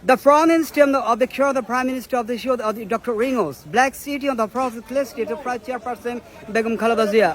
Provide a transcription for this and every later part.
The foreign ministry of the cure, the Prime Minister of the show, Dr. Ringos, Black City on the process, State of Prime Chairperson Begum Khaleda Zia.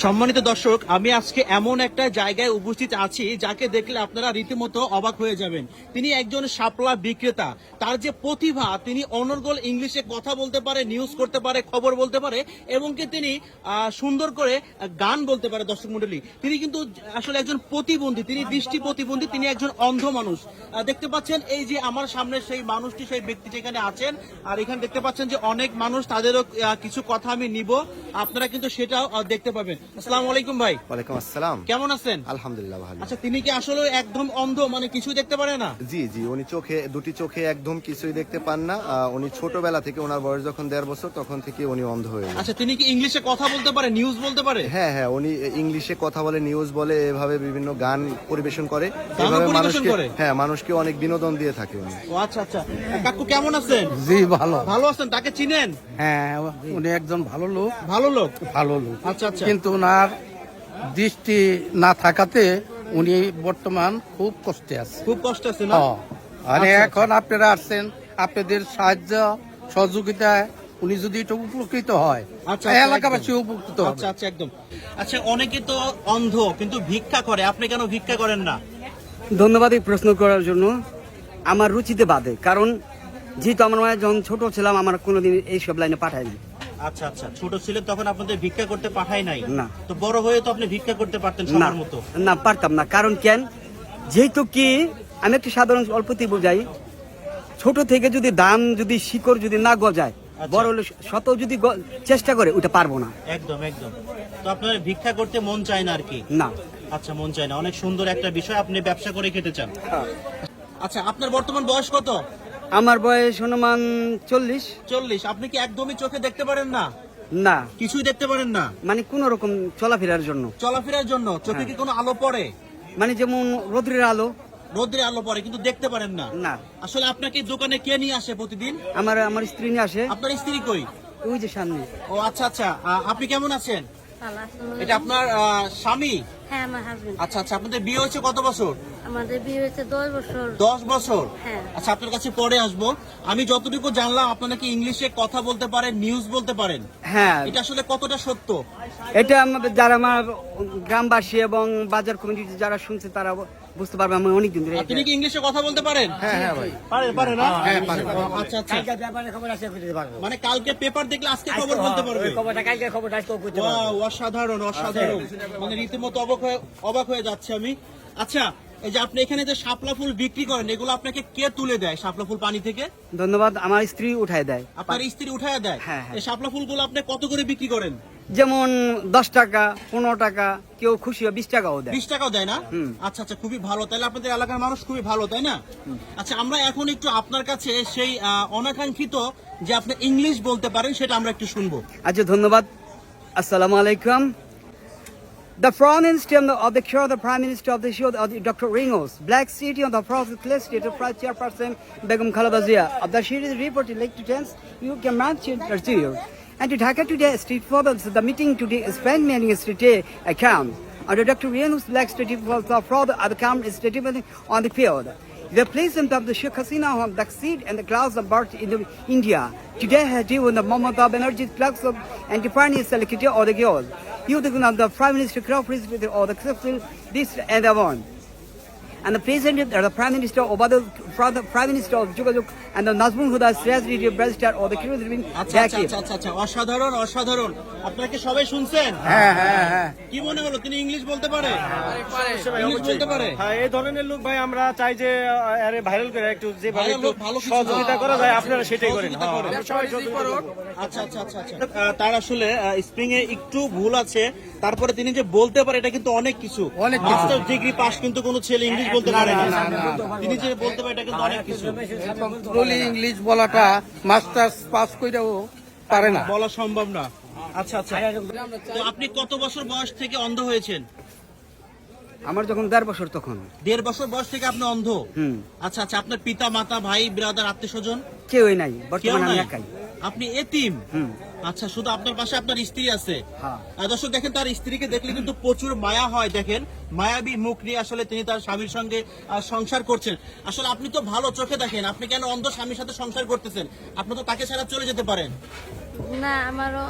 সম্মানিত দর্শক, আমি আজকে এমন একটা জায়গায় উপস্থিত আছি যাকে দেখলে আপনারা রীতিমতো অবাক হয়ে যাবেন। তিনি একজন শাপলা বিক্রেতা। তার যে প্রতিভা, তিনি অনর্গল ইংলিশে কথা বলতে পারে, নিউজ করতে পারে, খবর বলতে পারে এবং কি তিনি সুন্দর করে গান বলতে পারে। দর্শক মণ্ডলী, তিনি কিন্তু আসলে একজন প্রতিবন্ধী, তিনি দৃষ্টি প্রতিবন্ধী, তিনি একজন অন্ধ মানুষ। দেখতে পাচ্ছেন এই যে আমার সামনে সেই মানুষটি, সেই ব্যক্তি যেখানে আছেন, আর এখানে দেখতে পাচ্ছেন যে অনেক মানুষ, তাদেরও কিছু কথা আমি নিব, আপনারা কিন্তু সেটাও দেখতে পাবেন। আসসালামু আলাইকুম ভাই। ওয়ালাইকুম আসসালাম। কেমন আছেন? আলহামদুলিল্লাহ ভালো। আচ্ছা, তিনি কি আসলে একদম অন্ধ, মানে কিছুই দেখতে পারে না? জি জি, উনি দুটি চোখে একদম কিছুই দেখতে পান না। উনি ছোটবেলা থেকে, ওনার বয়স যখন 1.5 বছর, তখন থেকে উনি অন্ধ হয়ে গেছেন। আচ্ছা, তিনি কি ইংলিশে কথা বলতে পারে, নিউজ বলতে পারে? হ্যাঁ হ্যাঁ, উনি ইংলিশে কথা বলে, নিউজ বলে, এভাবে বিভিন্ন গান পরিবেশন করে, গানও এভাবে পরিবেশন মানুষকে, করে? হ্যাঁ, মানুষকে অনেক বিনোদন দিয়ে থাকে উনি। ও আচ্ছা আচ্ছা। কাকু কেমন আছেন? জি ভালো। ভালো আছেন? তাকে চিনেন? হ্যাঁ, উনি একজন ভালো লোক। ভালো লোক? ভালো লোক। আচ্ছা আচ্ছা। কিন্তু ওনার দৃষ্টি না থাকাতে উনি বর্তমান খুব কষ্টে আছে। খুব কষ্ট আছে না? আর আচ্ছা, এখন আপনারা আসছেন, আপনাদের সাহায্য সহযোগিতায় উনি যদি একটু উপকৃত হয়, আচ্ছা, এলাকাবাসী উপকৃত হবে। আচ্ছা আচ্ছা, একদম। আচ্ছা, অনেকে তো অন্ধ কিন্তু ভিক্ষা করে, আপনি কেন ভিক্ষা করেন না? ধন্যবাদ এই প্রশ্ন করার জন্য। আমার রুচিতে বাদে, কারণ যেহেতু আমার মায়ের যখন ছোট ছিলাম, আমার কোনোদিন এইসব লাইনে পাঠায়নি। আচ্ছা আচ্ছা, ছোট ছিলেন তখন আপনাদের ভিক্ষা করতে পাঠায় নাই? না। তো বড় হয়ে তো আপনি ভিক্ষা করতে পারতেন না সবার মতো। না, পারতাম না। কারণ কেন, যেহেতু কি আমি একটু সাধারণ অল্পতে বোঝাই, ছোট থেকে যদি দাম, যদি শিকড় যদি না গজায়, বড় হলে শত যদি চেষ্টা করে, ওটা পারবো না। একদম একদম। তো আপনার ভিক্ষা করতে মন চায় না আর কি? না। আচ্ছা, মন চায় না, অনেক সুন্দর একটা বিষয়, আপনি ব্যবসা করে খেতে চান। আচ্ছা, আপনার বর্তমান বয়স কত? আমার বয়স অনুমান 40। 40। আপনি কি একদমই চোখে দেখতে পারেন না? না, কিছুই দেখতে পারেন না? মানে কোন রকম চলাফেরার জন্য। চলাফেরার জন্য চোখে কি কোনো আলো পড়ে? মানে যেমন রোদ্রের আলো। রোদ্রে আলো পড়ে কিন্তু দেখতে পারেন না? না। আসলে আপনাকে দোকানে কে নিয়ে আসে প্রতিদিন? আমার স্ত্রী নিয়ে আসে। আপনার স্ত্রী কই? ওই যে সামনে। ও আচ্ছা আচ্ছা। আপনি কেমন আছেন? ভালো আছেন? এটা আপনার স্বামী? হ্যাঁ, আমার হাজবেন্ড। আচ্ছা আচ্ছা। আপনাদের বিয়ে হয়েছে কত বছর? আমাদের বিয়ে হয়েছে 10 বছর। 10 বছর? হ্যাঁ। আচ্ছা, আপনার কাছে পরে আসবো। আমি যতটুকু জানলাম, আপনারা কি ইংলিশে কথা বলতে পারেন, নিউজ বলতে পারেন। হ্যাঁ, এটা আসলে কতটা সত্য? এটা আমাদের যারা আমার গ্রামবাসী এবং বাজার কমিটি যারা শুনছে, তারা বুঝতে পারবে। আমি অনেকদিন ধরে আপনি কি ইংলিশে কথা বলতে পারেন? হ্যাঁ হ্যাঁ ভাই, পারে না? হ্যাঁ পারে। আচ্ছা আচ্ছা। মানে কালকে পেপার দেখলে আজকে খবর বলতে পারবে? ওয়াও, অসাধারণ অসাধারণ। মানে রীতিমতো অবাক হয়ে যাচ্ছে আমি। আচ্ছা, এই যে আপনি এখানে যে শাপলা ফুল বিক্রি করেন, এগুলো আপনাকে কে তুলে দেয় শাপলা ফুল পানি থেকে? ধন্যবাদ, আমার স্ত্রী উঠায় দেয়। আপনার স্ত্রী উঠায় দেয়? হ্যাঁ, হ্যাঁ। এই শাপলা ফুলগুলো আপনি কত করে বিক্রি করেন? যেমন 10 টাকা, 15 টাকা, কেউ খুশি হয় 20 টাকাও দেয়। 20 টাকাও দেয় না? হুম। আচ্ছা আচ্ছা, খুবই ভালো। তাহলে আপনাদের এলাকার মানুষ খুবই ভালো, তাই না? আচ্ছা, আমরা এখন একটু আপনার কাছে সেই অনাকাঙ্ক্ষিত যে আপনি ইংলিশ বলতে পারেন, সেটা আমরা একটু শুনবো। আচ্ছা, ধন্যবাদ। আসসালামু আলাইকুম। The foreign ministry of the cure, the Prime Minister of the show, Dr. Ringos, Black City on the process, State of Prime Chairperson Begum Khaleda Zia. Of the series reported like to chance, you can match it to you. And to Dhaka today, street fathers, the meeting today is fan meeting is today account. Under Dr. Ringos, Black City for the fraud at the camp is statement on the field. The placement of the Sheikh Hasina on the seed and the clouds of birth in India. Today has given the moment of energy flux of and defining security or the girls. You the Prime Minister cooperates with or the successful this and the one. And the President, the Prime Minister, or the Prime Minister of Jugajuk, and the Nazmul Huda, Sriyaz Brester, or the Kyrgyz আচ্ছা আচ্ছা আচ্ছা আচ্ছা, অসাধারণ অসাধারণ। আপনাকে সবাই শুনছেন? হ্যাঁ হ্যাঁ হ্যাঁ। কি মনে হলো, তিনি ইংলিশ বলতে পারে? ইংলিশ বলতে পারে? হ্যাঁ, এই ধরনের লোক ভাই আমরা চাই যে আরে ভাইরাল করে একটু যে ভাই ভালো একটু লোক, ভালো কিছু সহযোগিতা করা যায়, আপনারা সেটাই করেন। সহযোগিতা করেন। আমরা সবাই সহযোগিতা করব। আচ্ছা আচ্ছা আচ্ছা আচ্ছা। তার আসলে স্প্রিং এ একটু ভুল আছে, তারপরে তিনি যে বলতে পারে এটা কিন্তু অনেক কিছু। অনেক কিছু। মাস্টার ডিগ্রি পাস কিন্তু কোনো ছেলে ইংলিশ বলতে পারে না। তিনি যে বলতে পারে এটা কিন্তু অনেক কিছু। বলি ইংলিশ বলাটা মাস্টার্স পাস কইরাও পারে না। বলা সম্ভব না। আচ্ছা আচ্ছা। তো আপনি কত বছর বয়স থেকে অন্ধ হয়েছেন? আমার যখন 1.5 বছর তখন। 1.5 বছর বয়স থেকে আপনি অন্ধ? হুম। আচ্ছা আচ্ছা। আপনার পিতা মাতা, ভাই, ব্রাদার, আত্মীয় স্বজন কেউই নাই, কেউ বর্তমানে আমি নাই? একাই। আপনি এতিম? আচ্ছা, শুধু আপনার পাশে আপনার স্ত্রী আছে? হ্যাঁ। দর্শক দেখেন, তার স্ত্রীকে দেখলে কিন্তু প্রচুর মায়া হয়। দেখেন মায়াবী মুখ নিয়ে আসলে তিনি তার স্বামীর সঙ্গে সংসার করছেন। আসলে আপনি তো ভালো চোখে দেখেন, আপনি কেন অন্ধ স্বামীর সাথে সংসার করতেছেন? আপনি তো তাকে ছাড়া চলে যেতে পারেন। না, আমারও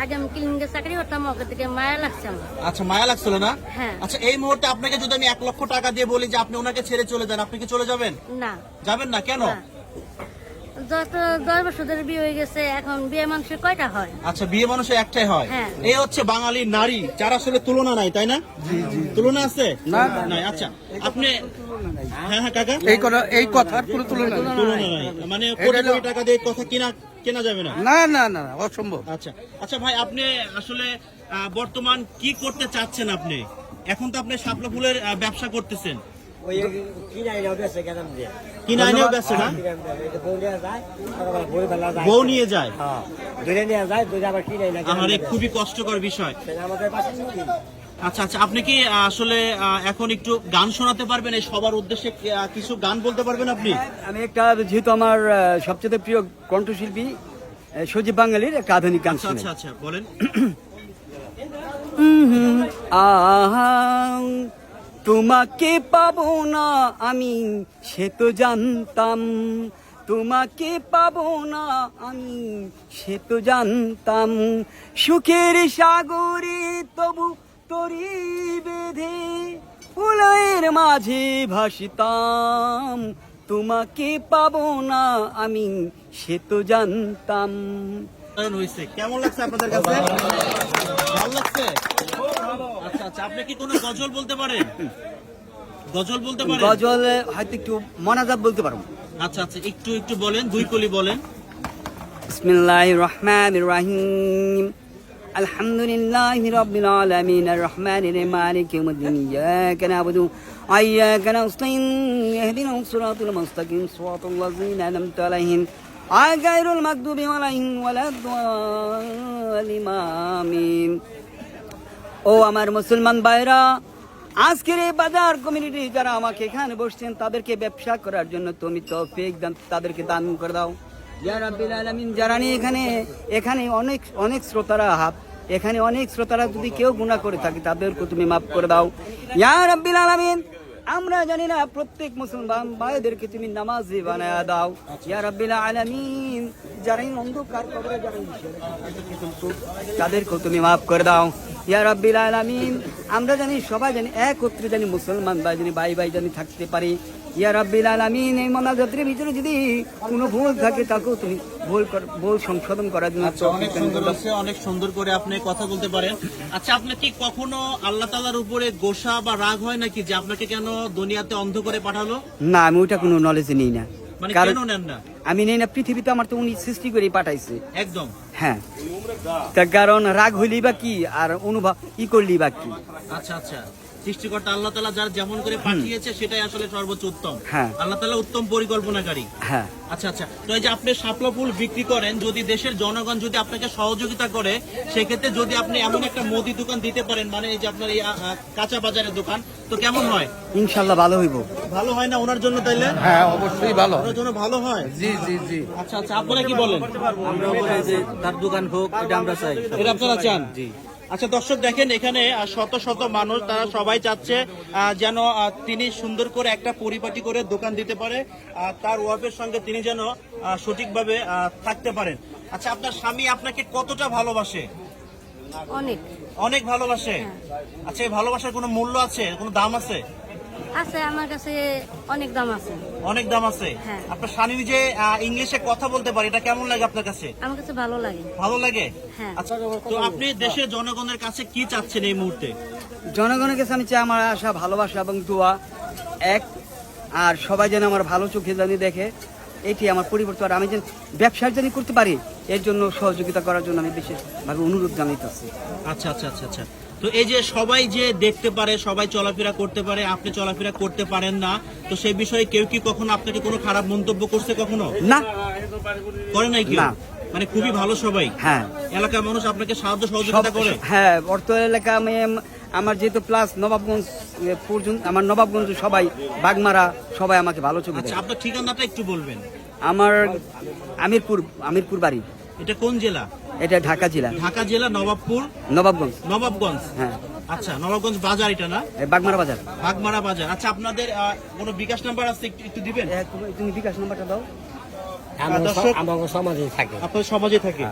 আগে আমি ক্লিনিকে চাকরি করতাম, ওকে থেকে মায়া লাগছে আমার। আচ্ছা, মায়া লাগছিল না? হ্যাঁ। আচ্ছা, এই মুহূর্তে আপনাকে যদি আমি 1 লক্ষ টাকা দিয়ে বলি যে আপনি ওনাকে ছেড়ে চলে যান, আপনি কি চলে যাবেন? না, যাবেন না কেন? না। যত 10 বছর ধরে বিয়ে হয়ে গেছে, এখন বিয়ে মানুষের কয়টা হয়? আচ্ছা, বিয়ে মানুষের একটাই হয়। হ্যাঁ। এই হচ্ছে বাঙালি নারী, যার আসলে তুলনা নাই, তাই না? তুলনা আছে না। নাই। আচ্ছা, আপনি হ্যাঁ হ্যাঁ কাকা, এই কথার কোনো তুলনা নেই। তুলনা নাই, মানে কোটি কোটি টাকা দিয়ে কথা কেনা যাবে না। না না না, অসম্ভব। আচ্ছা আচ্ছা ভাই, আপনি আসলে বর্তমান কি করতে চাচ্ছেন? আপনি এখন তো আপনি শাপলা ফুলের ব্যবসা করতেছেন, কিনা আইনেও বেচে না? বউ নিয়ে যায়? আমার খুবই কষ্টকর বিষয়। আচ্ছা আচ্ছা, আপনি কি আসলে এখন একটু গান শোনাতে পারবেন? এই সবার উদ্দেশ্যে কিছু গান বলতে পারবেন আপনি? আমি একটা, যেহেতু আমার সবচেয়ে প্রিয় কণ্ঠশিল্পী সজীব বাঙালির একটা আধুনিক গান আচ্ছা শুনি। আচ্ছা আচ্ছা, বলেন। আহা, তোমাকে পাবো না আমি সে তো জানতাম, তোমাকে পাবো না আমি সে তো জানতাম, সুখের সাগরে তবু তরি বেঁধে ফুলের মাঝে ভাসিতাম, তোমাকে পাবো না আমি সে তো জানতাম। হয়েছে, কেমন লাগছে আপনাদের কাছে? ভালো লাগছে? আচ্ছা আচ্ছা, আপনি কি কোনো গজল বলতে পারেন? গজল বলতে পারেন? গজল হয়তো একটু মনাজাত বলতে পারবো। আচ্ছা আচ্ছা, একটু একটু বলেন, 2 কলি বলেন। বিসমিল্লাহির রাহমানির রাহিম, আলহামদুলিল্লাহি রাব্বিল আলামিন, আর রহমানির রহিম, মালিকি ইয়াউমিদ্দিন, ইয়াকা না'বুদু ওয়া ইয়াকা নাস্তাইন, ইহদিনাস সিরাতাল মুস্তাকিম, সিরাতাল লাযিনা আন'আমতা আলাইহিম গায়রুল মাগদুবি আলাইহিম ওয়ালাদ-দাল্লিন, আমিন। ও আমার মুসলমান ভাইরা, আজকের এই বাজার কমিউনিটি যারা আমাকে এখানে বসছেন, তাদেরকে ব্যবসা করার জন্য তুমি তৌফিক দান, তাদেরকে দান করে দাও ইয়া রাব্বিল আলামিন। যারা নিয়ে এখানে অনেক শ্রোতারা এখানে অনেক শ্রোতারা যদি কেউ গুনাহ করে থাকে, তাদেরকে তুমি মাফ করে দাও ইয়া রাব্বিল আলামিন। আমরা জানি না, প্রত্যেক মুসলমান ভাইদেরকে তুমি নামাজি বানায়া দাও ইয়া রাব্বিল আলামিন। যারা অন্ধকার কবরে যারা তাদেরকে তুমি মাফ করে দাও ইয়া রাব্বিল আলামিন। আমরা জানি, সবাই জানি, একত্রে জানি মুসলমান ভাই জানি, ভাই জানি থাকতে পারি ইয়া রাব্বিল আলামিন। এই মোনাজাতের ভিতরে যদি কোনো ভুল থাকে, তাকেও তুমি ভুল সংশোধন করার জন্য অনেক সুন্দর লাগছে, অনেক সুন্দর করে আপনি কথা বলতে পারেন। আচ্ছা, আপনার কি কখনো আল্লাহ তাআলার উপরে গোসা বা রাগ হয় নাকি যে আপনাকে কেন দুনিয়াতে অন্ধ করে পাঠালো? না, আমি ওইটা কোনো নলেজ নেই না। মানে কারণ কেন নেন না? আমি নেই না, পৃথিবীতে আমার তো উনি সৃষ্টি করে পাঠাইছে একদম। হ্যাঁ, তার কারণ রাগ হইলি বা কি, আর অনুভব করলি বা কি। আচ্ছা আচ্ছা, সৃষ্টিকর্তা আল্লাহ তাআলা যার যেমন করে পাঠিয়েছে সেটাই আসলে সর্বোচ্চ উত্তম। হ্যাঁ। আল্লাহ তাআলা উত্তম পরিকল্পনাকারী। হ্যাঁ। আচ্ছা আচ্ছা, তো এই যে আপনি শাপলা ফুল বিক্রি করেন, যদি দেশের জনগণ যদি আপনাকে সহযোগিতা করে, সেক্ষেত্রে যদি আপনি এমন একটা মুদি দোকান দিতে পারেন, মানে এই যে আপনার এই কাঁচা বাজারের দোকান, তো কেমন হয়? ইনশাল্লাহ ভালো হইব। ভালো হয় না ওনার জন্য? তাইলে হ্যাঁ, অবশ্যই ভালো। ওনার জন্য ভালো হয়। জি জি জি। আচ্ছা আচ্ছা, আপনারা কি বলেন? আমরা বলি যে তার দোকান হোক, এটা আমরা চাই। এটা আপনারা চান? জি। আচ্ছা দর্শক দেখেন, এখানে শত শত মানুষ, তারা সবাই চাচ্ছে যেন তিনি সুন্দর করে একটা পরিপাটি করে দোকান দিতে পারে, তার ওয়াইফের সঙ্গে তিনি যেন সঠিকভাবে থাকতে পারেন। আচ্ছা, আপনার স্বামী আপনাকে কতটা ভালোবাসে? অনেক অনেক ভালোবাসে। আচ্ছা, এই ভালোবাসার কোনো মূল্য আছে, কোনো দাম আছে? আছে, আমার কাছে অনেক দাম আছে। অনেক দাম আছে। হ্যাঁ। আপনার স্বামী যে ইংলিশে কথা বলতে পারে, এটা কেমন লাগে আপনার কাছে? আমার কাছে ভালো লাগে। ভালো লাগে। হ্যাঁ। আচ্ছা, তো আপনি দেশের জনগণের কাছে কি চাচ্ছেন এই মুহূর্তে? জনগণের কাছে আমি চাই আমার আশা, ভালোবাসা এবং দোয়া এক, আর সবাই যেন আমার ভালো চোখে জানি দেখে, এটি আমার পরিবর্তন। আর আমি যেন ব্যবসার জানি করতে পারি, এর জন্য সহযোগিতা করার জন্য আমি বিশেষভাবে অনুরোধ জানাইতেছি। আচ্ছা আচ্ছা আচ্ছা আচ্ছা, তো এই যে সবাই যে দেখতে পারে, সবাই চলাফেরা করতে পারে, আপনি চলাফেরা করতে পারেন না, তো সেই বিষয়ে কেউ কি কখনো আপনাকে কোনো খারাপ মন্তব্য করছে? কখনো না, করে নাই কেউ? না। মানে খুবই ভালো সবাই। হ্যাঁ, এলাকার মানুষ আপনাকে সাহায্য সহযোগিতা করে? হ্যাঁ, অর্থ এলাকা আমি আমার যেহেতু প্লাস নবাবগঞ্জ পর্যন্ত, আমার নবাবগঞ্জ সবাই, বাগমারা সবাই আমাকে ভালো চোখে আচ্ছা, দেখে। আপনার ঠিকানাটা একটু বলবেন? আমার আমিরপুর বাড়ি। এটা কোন জেলা? এটা ঢাকা জেলা, ঢাকা জেলা নবাবপুর, নবাবগঞ্জ। নবাবগঞ্জ। হ্যাঁ, আচ্ছা, নবাবগঞ্জ বাজার এটা না? এই বাগমারা বাজার। বাগমারা বাজার। আচ্ছা, আপনাদের কোনো বিকাশ নাম্বার আছে একটু দিবেন? তুমি বিকাশ নাম্বারটা দাও। দর্শক আমাদের সমাজে থাকে। আপনার সমাজে থাকে।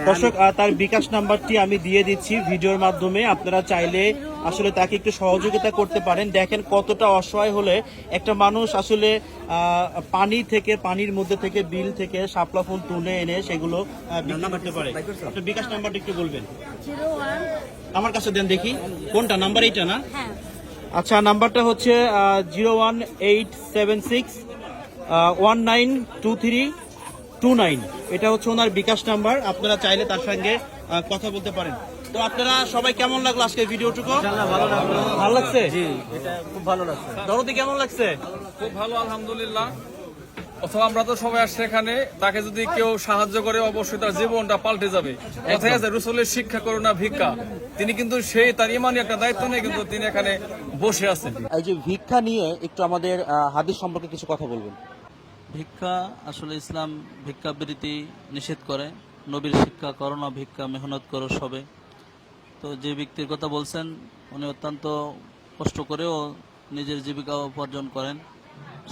দর্শক, তার বিকাশ নাম্বারটি আমি দিয়ে দিচ্ছি ভিডিওর মাধ্যমে। আপনারা চাইলে আসলে তাকে একটু সহযোগিতা করতে পারেন। দেখেন কতটা অসহায় হলে একটা মানুষ আসলে পানি থেকে, পানির মধ্যে থেকে, বিল থেকে শাপলা ফুল তুলে এনে সেগুলো বিক্রি করতে পারে। আপনার বিকাশ নাম্বারটা একটু বলবেন? 01। আমার কাছে দেন দেখি, কোনটা নাম্বার? এইটা না? হ্যাঁ, আচ্ছা, নাম্বারটা হচ্ছে 01876 192329। এটা হচ্ছে ওনার বিকাশ নাম্বার। আপনারা চাইলে তার সঙ্গে কথা বলতে পারেন। তো আপনারা সবাই কেমন লাগলো আজকে ভিডিওটুকু? ভালো লাগছে? খুব ভালো লাগছে। দরদি কেমন লাগছে? খুব ভালো, আলহামদুলিল্লাহ। অথবা আমরা তো সবাই আসছে এখানে, তাকে যদি কেউ সাহায্য করে অবশ্যই তার জীবনটা পাল্টে যাবে। কথায় আছে রসুলের শিক্ষা করুণা ভিক্ষা। তিনি কিন্তু সেই তার ইমানি একটা দায়িত্ব নিয়ে কিন্তু তিনি এখানে বসে আছেন। এই যে ভিক্ষা নিয়ে একটু আমাদের হাদিস সম্পর্কে কিছু কথা বলবেন। ভিক্ষা আসলে ইসলাম ভিক্ষাবৃত্তি নিষেধ করে। নবীর শিক্ষা করো না ভিক্ষা, মেহনত করো সবে। তো যে ব্যক্তির কথা বলছেন উনি অত্যন্ত কষ্ট করেও নিজের জীবিকা উপার্জন করেন।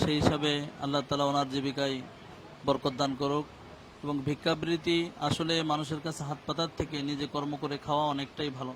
সেই হিসাবে আল্লাহ তাআলা ওনার জীবিকায় বরকত দান করুক। এবং ভিক্ষাবৃত্তি আসলে মানুষের কাছে হাত পাতার থেকে নিজে কর্ম করে খাওয়া অনেকটাই ভালো।